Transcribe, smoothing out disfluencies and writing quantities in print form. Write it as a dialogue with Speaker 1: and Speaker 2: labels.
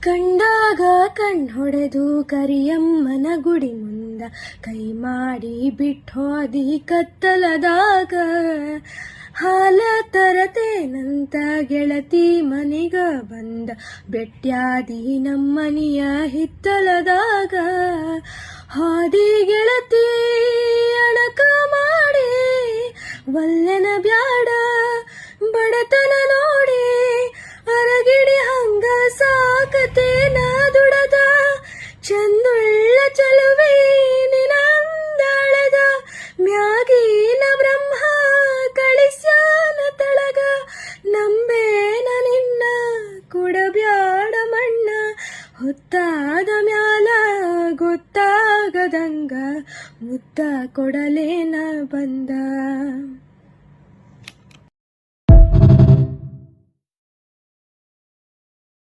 Speaker 1: ಕಂಡಾಗ ಕಣ್ಣೊಡೆದು ಕರಿಯಮ್ಮನ ಗುಡಿ ಮುಂದ ಕೈ ಮಾಡಿ ಬಿಟ್ಟೋದಿ ಕತ್ತಲದಾಗ ಹಾಲ ತರತೇನಂತ ಗೆಳತಿ ಮನಿಗ ಬಂದ ಬೆಟ್ಯಾದಿ ನಮ್ಮನಿಯ ಹಿತ್ತಲದಾಗ ಹಾದಿ ಗೆಳತಿ ಅಣಕ ಮಾಡಿ ವಲ್ಲೆನ ಬ್ಯಾಡ ಬಡತನ ನೋಡಿ ಅರಗಿಡಿ ಹಂಗ ಸಾಕತೇನ ದುಡದ ಚಂದುಳ್ಳ ಚಲುವೆ ನಿನಂದಾಳದ ಮ್ಯಾಗಿನ ಬ್ರಹ್ಮ ಕಳಿಸ್ಯಾನ ತಳಗ ನಂಬೇನ ನಿನ್ನ ಕುಡಬ್ಯಾಡ ಮಣ್ಣ ಹೊತ್ತಾದ ಮ್ಯಾಲ ಗೊತ್ತಾಗದಂಗ ಮುತ್ತ ಕೊಡಲೇನ ಬಂದ.